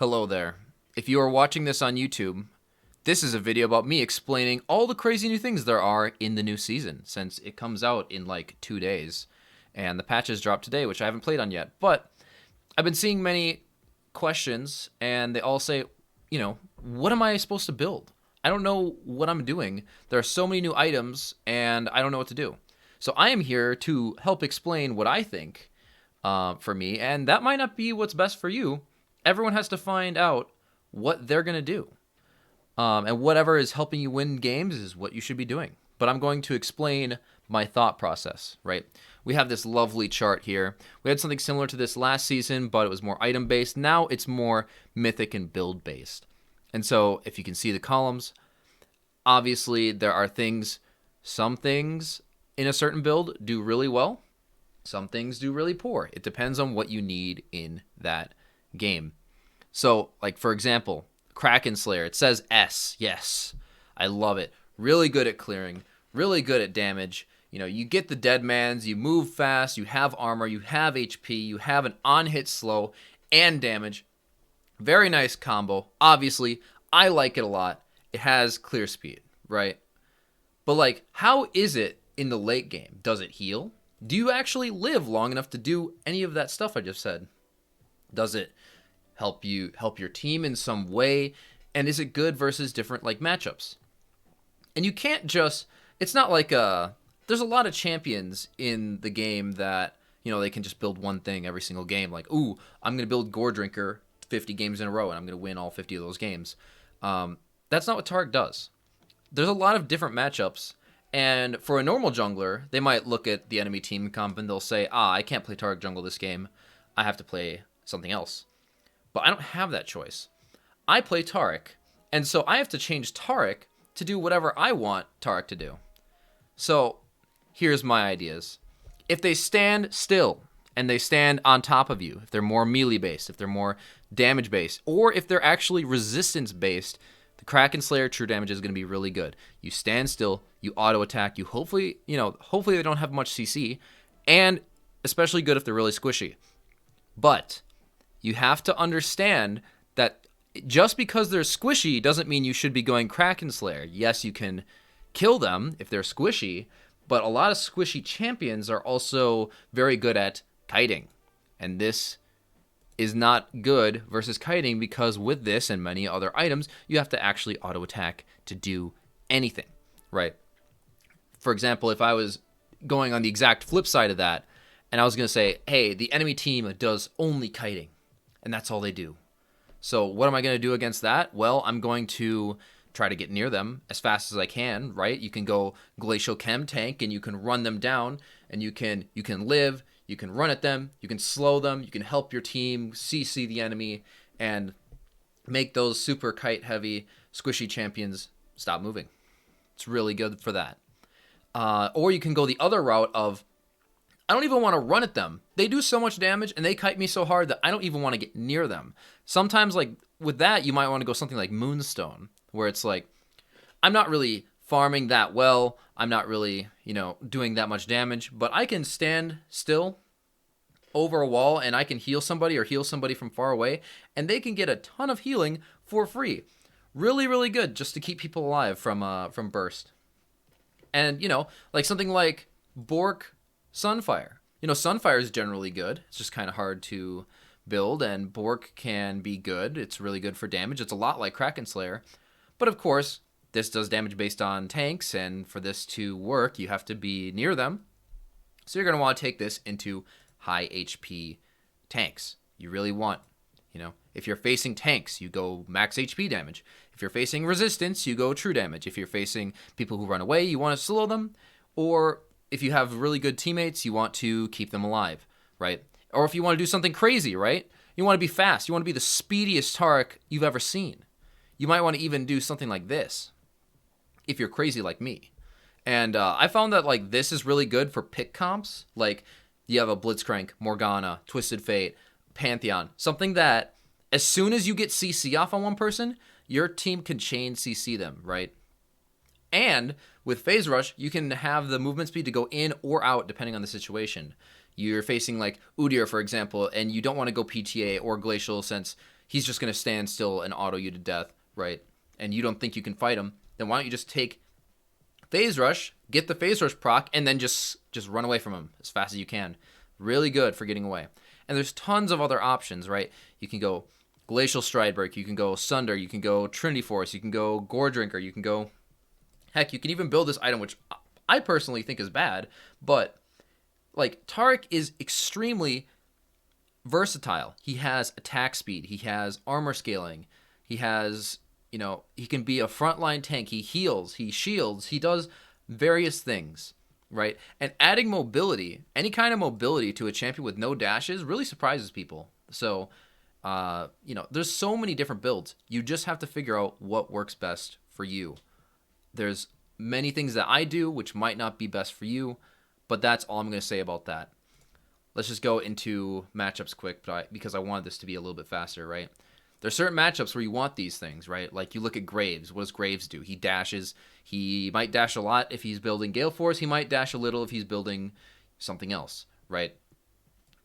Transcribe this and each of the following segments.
Hello there. If you are watching this on YouTube, this is a video about me explaining all the crazy new things there are in the new season, since it comes out in like 2 days. And the patches dropped today, which I haven't played on yet. But I've been seeing many questions, and they all say, what am I supposed to build? I don't know what I'm doing. There are so many new items, and I don't know what to do. So I am here to help explain what I think for me, and that might not be what's best for you. Everyone has to find out what they're going to do. And whatever is helping you win games is what you should be doing. But I'm going to explain my thought process, right? We have this lovely chart here. We had something similar to this last season, but it was more item-based. Now it's more mythic and build-based. And so if you can see the columns, obviously there are some things in a certain build do really well. Some things do really poor. It depends on what you need in that game. So, like, for example, Kraken Slayer, it says S. Yes, I love it. Really good at clearing, really good at damage. You get the dead mans, you move fast, you have armor, you have HP, you have an on-hit slow and damage. Very nice combo. Obviously, I like it a lot. It has clear speed, right? But, how is it in the late game? Does it heal? Do you actually live long enough to do any of that stuff I just said? Does it help your team in some way? And is it good versus different matchups? And you can't just, it's not like there's a lot of champions in the game that, they can just build one thing every single game. Like, ooh, I'm going to build Gore Drinker 50 games in a row and I'm going to win all 50 of those games. That's not what Taric does. There's a lot of different matchups. And for a normal jungler, they might look at the enemy team comp and they'll say, I can't play Taric jungle this game. I have to play something else. But I don't have that choice. I play Taric, and so I have to change Taric to do whatever I want Taric to do. So here's my ideas. If they stand still and they stand on top of you, if they're more melee-based, if they're more damage-based, or if they're actually resistance-based, the Kraken Slayer true damage is going to be really good. You stand still, you auto-attack, you hopefully they don't have much CC, and especially good if they're really squishy. But you have to understand that just because they're squishy doesn't mean you should be going Kraken Slayer. Yes, you can kill them if they're squishy, but a lot of squishy champions are also very good at kiting. And this is not good versus kiting because with this and many other items, you have to actually auto-attack to do anything, right? For example, if I was going on the exact flip side of that, and I was going to say, hey, the enemy team does only kiting, and that's all they do. So what am I going to do against that? Well, I'm going to try to get near them as fast as I can, right? You can go Glacial Chem Tank, and you can run them down, and you can live, you can run at them, you can slow them, you can help your team CC the enemy, and make those super kite-heavy, squishy champions stop moving. It's really good for that. Or you can go the other route of, I don't even want to run at them. They do so much damage and they kite me so hard that I don't even want to get near them. Sometimes, with that, you might want to go something like Moonstone, where it's like, I'm not really farming that well. I'm not really, doing that much damage, but I can stand still over a wall and I can heal somebody or heal somebody from far away, and they can get a ton of healing for free. Really, really good just to keep people alive from burst. And, something like Bork Sunfire. Sunfire is generally good. It's just kind of hard to build, and Bork can be good. It's really good for damage. It's a lot like Kraken Slayer. But of course, this does damage based on tanks, and for this to work, you have to be near them. So you're going to want to take this into high HP tanks. You really want, if you're facing tanks, you go max HP damage. If you're facing resistance, you go true damage. If you're facing people who run away, you want to slow them. Or if you have really good teammates, you want to keep them alive, right? Or if you want to do something crazy, right? You want to be fast. You want to be the speediest Taric you've ever seen. You might want to even do something like this if you're crazy like me. And I found that this is really good for pick comps. Like you have a Blitzcrank, Morgana, Twisted Fate, Pantheon. Something that as soon as you get CC off on one person, your team can chain CC them, right? And with Phase Rush, you can have the movement speed to go in or out depending on the situation. You're facing like Udyr, for example, and you don't want to go PTA or Glacial since he's just going to stand still and auto you to death, right? And you don't think you can fight him, then why don't you just take Phase Rush, get the Phase Rush proc, and then just run away from him as fast as you can. Really good for getting away. And there's tons of other options, right? You can go Glacial Stride Break, you can go Sunder, you can go Trinity Force, you can go Gore Drinker, you can go... Heck, you can even build this item, which I personally think is bad, but like Taric is extremely versatile. He has attack speed, he has armor scaling, he has, you know, he can be a frontline tank, he heals, he shields, he does various things, right? And adding mobility, any kind of mobility to a champion with no dashes really surprises people. So, you know, there's so many different builds. You just have to figure out what works best for you. There's many things that I do which might not be best for you, but that's all I'm going to say about that. Let's just go into matchups quick, because I wanted this to be a little bit faster, right? There's certain matchups where you want these things, right? Like you look at Graves. What does Graves do? He dashes. He might dash a lot if he's building Gale Force. He might dash a little if he's building something else, right?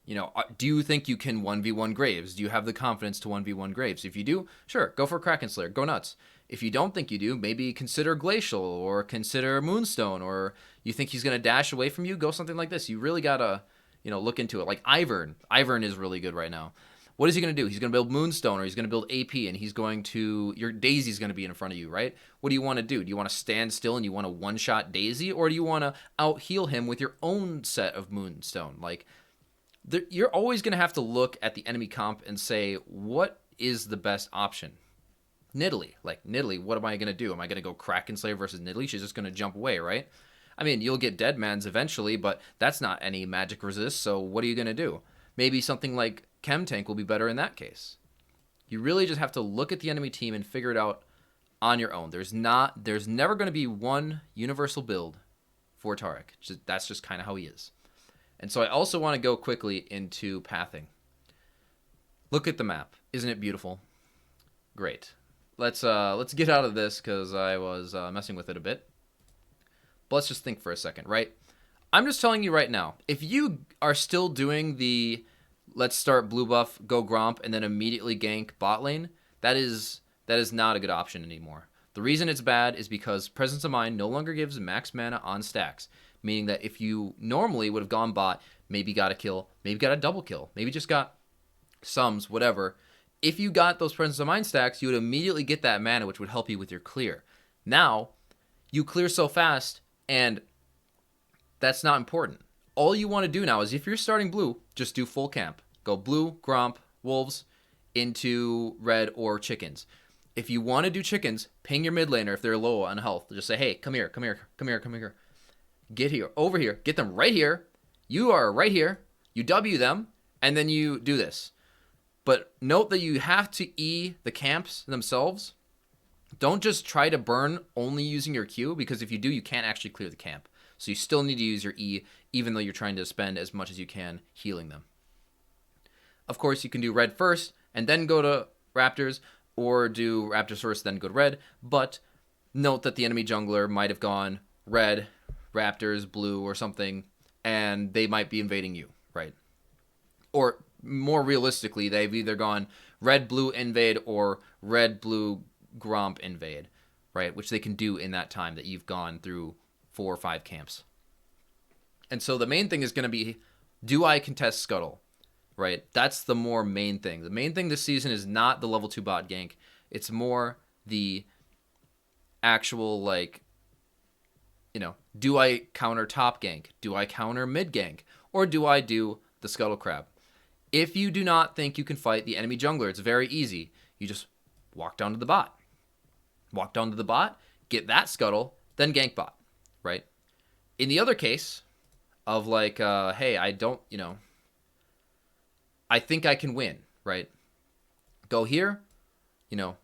You know, do you think you can 1v1 Graves? Do you have the confidence to 1v1 Graves? If you do, sure, go for Kraken Slayer. Go nuts. If you don't think you do, maybe consider Glacial or consider Moonstone, or you think he's going to dash away from you, go something like this. You really got to, you know, look into it. Like Ivern. Ivern is really good right now. What is he going to do? He's going to build Moonstone, or he's going to build AP, and he's going to... Your Daisy's going to be in front of you, right? What do you want to do? Do you want to stand still and you want to one-shot Daisy, or do you want to out-heal him with your own set of Moonstone? Like... You're always going to have to look at the enemy comp and say, what is the best option? Nidalee. Like, Nidalee, what am I going to do? Am I going to go Kraken Slayer versus Nidalee? She's just going to jump away, right? I mean, you'll get Deadmans eventually, but that's not any magic resist, so what are you going to do? Maybe something like Chem Tank will be better in that case. You really just have to look at the enemy team and figure it out on your own. There's never going to be one universal build for Taric. That's just kind of how he is. And so I also want to go quickly into pathing. Look at the map. Isn't it beautiful? Great. Let's get out of this because I was messing with it a bit. But let's just think for a second, right? I'm just telling you right now, if you are still doing the let's start blue buff, go Gromp, and then immediately gank bot lane, that is not a good option anymore. The reason it's bad is because Presence of Mind no longer gives max mana on stacks. Meaning that if you normally would have gone bot, maybe got a kill, maybe got a double kill, maybe just got sums, whatever. If you got those Presence of Mind stacks, you would immediately get that mana, which would help you with your clear. Now, you clear so fast, and that's not important. All you want to do now is if you're starting blue, just do full camp. Go blue, Gromp, Wolves, into red or chickens. If you want to do chickens, ping your mid laner if they're low on health. Just say, hey, come here, come here, come here, come here. Get here, over here, get them right here. You are right here. You W them, and then you do this. But note that you have to E the camps themselves. Don't just try to burn only using your Q, because if you do, you can't actually clear the camp. So you still need to use your E, even though you're trying to spend as much as you can healing them. Of course, you can do red first, and then go to Raptors, or do Raptors first, then go to red. But note that the enemy jungler might have gone red, Raptors, blue, or something, and they might be invading you, right? Or more realistically, they've either gone red, blue, invade, or red, blue, Gromp, invade, right? Which they can do in that time that you've gone through 4 or 5 camps. And so the main thing is going to be, do I contest Scuttle, right? That's the more main thing. The main thing this season is not the level 2 bot gank. It's more the actual, like, you know, do I counter top gank? Do I counter mid gank? Or do I do the Scuttle Crab? If you do not think you can fight the enemy jungler, it's very easy. You just walk down to the bot. Walk down to the bot, get that Scuttle, then gank bot, right? In the other case of like, hey, I don't, you know, I think I can win, right? Go here, you know,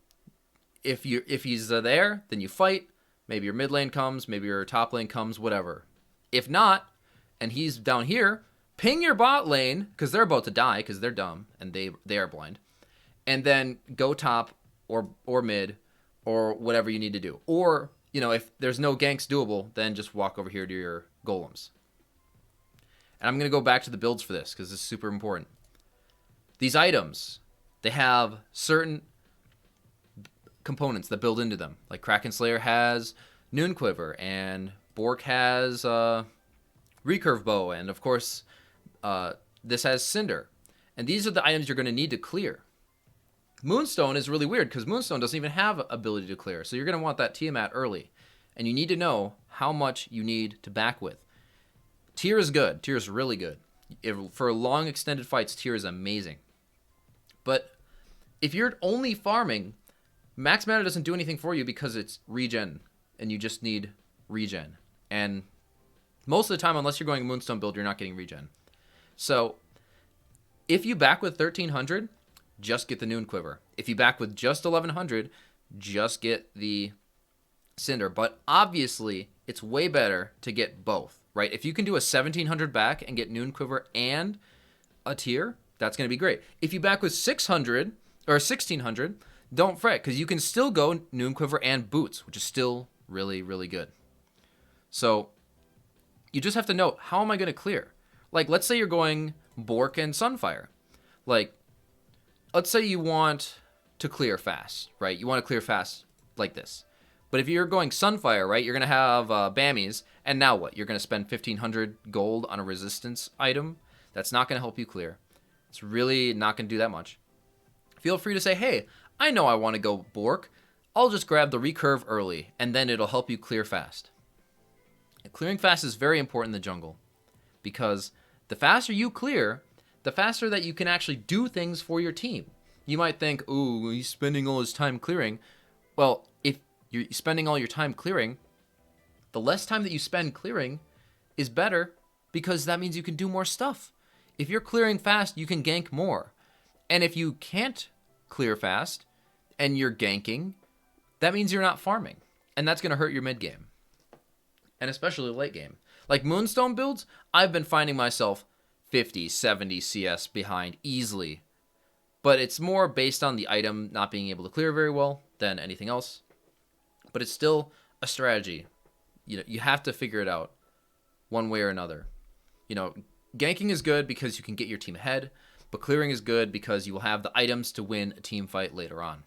if he's there, then you fight. Maybe your mid lane comes, maybe your top lane comes, whatever. If not, and he's down here, ping your bot lane, because they're about to die, because they're dumb, and they are blind. And then go top, or mid, or whatever you need to do. Or, you know, if there's no ganks doable, then just walk over here to your golems. And I'm going to go back to the builds for this, because this is super important. These items, They have certain components that build into them. Like Kraken Slayer has Noon Quiver, and Bork has Recurve Bow, and of course, this has Cinder. And these are the items you're going to need to clear. Moonstone is really weird because Moonstone doesn't even have ability to clear, so you're going to want that Tiamat early. And you need to know how much you need to back with. Tier is good. Tier is really good. For long extended fights, Tier is amazing. But if you're only farming, Max Mana doesn't do anything for you because it's regen, and you just need regen. And most of the time, unless you're going Moonstone build, you're not getting regen. So if you back with 1300, just get the Noon Quiver. If you back with just 1100, just get the Cinder. But obviously, it's way better to get both, right? If you can do a 1700 back and get Noon Quiver and a tier, that's going to be great. If you back with 600 or 1600, don't fret, because you can still go Noon Quiver and Boots, which is still really, really good. So you just have to know, how am I going to clear? Like, let's say you're going Bork and Sunfire. Like, let's say you want to clear fast, right? You want to clear fast like this. But if you're going Sunfire, right, you're going to have Bammies, and now what? You're going to spend 1,500 gold on a resistance item? That's not going to help you clear. It's really not going to do that much. Feel free to say, hey, I know I want to go Bork. I'll just grab the recurve early, and then it'll help you clear fast. And clearing fast is very important in the jungle, because the faster you clear, the faster that you can actually do things for your team. You might think, ooh, he's spending all his time clearing. Well, if you're spending all your time clearing, the less time that you spend clearing is better, because that means you can do more stuff. If you're clearing fast, you can gank more. And if you can't clear fast and you're ganking, that means you're not farming. And that's going to hurt your mid game. And especially late game. Like Moonstone builds, I've been finding myself 50, 70 CS behind easily. But it's more based on the item not being able to clear very well than anything else. But it's still a strategy. You know, you have to figure it out one way or another. You know, ganking is good because you can get your team ahead, but clearing is good because you will have the items to win a team fight later on.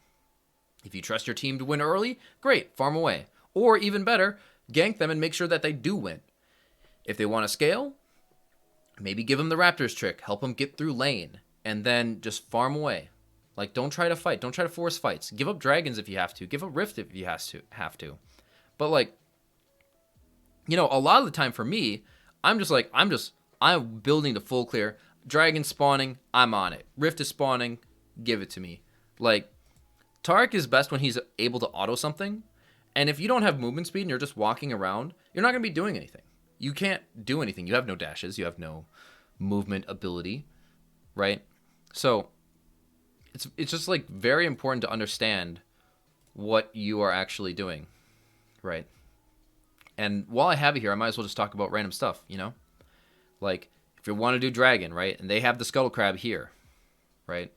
If you trust your team to win early, great, farm away. Or even better, gank them and make sure that they do win. If they want to scale, maybe give them the Raptors trick, help them get through lane, and then just farm away. Like, don't try to fight. Don't try to force fights. Give up dragons if you have to. Give up rift if you have to. But, like, you know, a lot of the time for me, I'm building to full clear. Dragon spawning, I'm on it. Rift is spawning, give it to me. Like, Taric is best when he's able to auto something. And if you don't have movement speed and you're just walking around, you're not going to be doing anything. You can't do anything. You have no dashes. You have no movement ability, right? So it's just like very important to understand what you are actually doing, right? And while I have it here, I might as well just talk about random stuff, you know? Like, if you want to do dragon, right? And they have the scuttle crab here, right?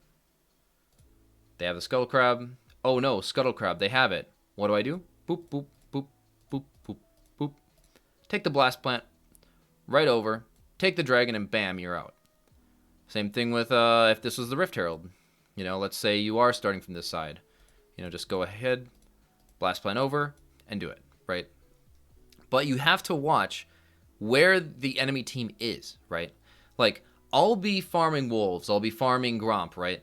They have the scuttle crab. Oh no, scuttle crab, they have it. What do? Boop, boop, boop, boop, boop, boop. Take the blast plant right over, take the dragon, and bam, you're out. Same thing with if this was the Rift Herald. You know, let's say you are starting from this side. You know, just go ahead, blast plant over, and do it, right? But you have to watch where the enemy team is, right? Like, I'll be farming wolves, I'll be farming Gromp, right?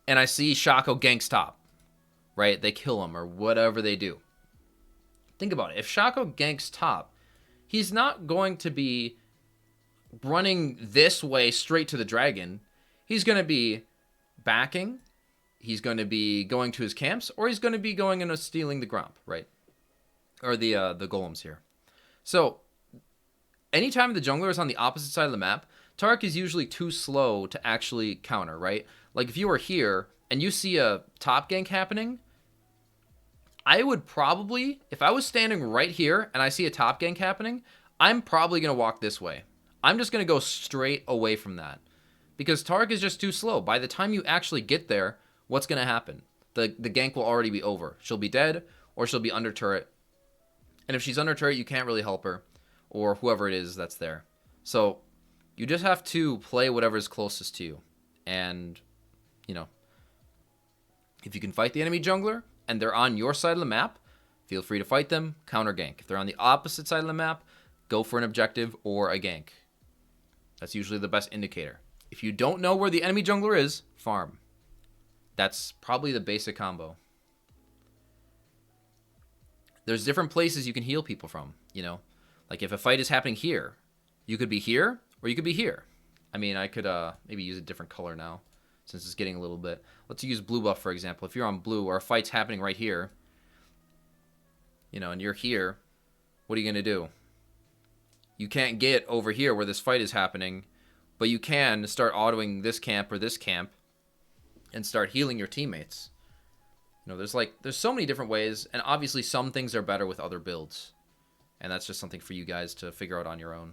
And I see Shaco ganks top, right? They kill him or whatever they do. Think about it. If Shaco ganks top, he's not going to be running this way straight to the dragon. He's going to be backing, he's going to be going to his camps, or he's going to be going and stealing the Gromp, right? Or the golems here. So, anytime the jungler is on the opposite side of the map, Taric is usually too slow to actually counter, right? Like, if you were here and you see a top gank happening, I would probably, if I was standing right here and I see a top gank happening, I'm probably going to walk this way. I'm just going to go straight away from that. Because Taric is just too slow. By the time you actually get there, what's going to happen? The gank will already be over. She'll be dead, or she'll be under turret. And if she's under turret, you can't really help her, or whoever it is that's there. So you just have to play whatever is closest to you. And, you know, If you can fight the enemy jungler and they're on your side of the map, feel free to fight them, counter gank. If they're on the opposite side of the map, go for an objective or a gank. That's usually the best indicator. If you don't know where the enemy jungler is, farm. That's probably the basic combo. There's different places you can heal people from, you know? Like if a fight is happening here, you could be here or you could be here. I mean, I could maybe use a different color now since it's getting a little bit. Let's use blue buff, for example. If you're on blue or a fight's happening right here, you know, and you're here, what are you going to do? You can't get over here where this fight is happening, but you can start autoing this camp or this camp and start healing your teammates. You know, there's so many different ways, and obviously some things are better with other builds. And that's just something for you guys to figure out on your own.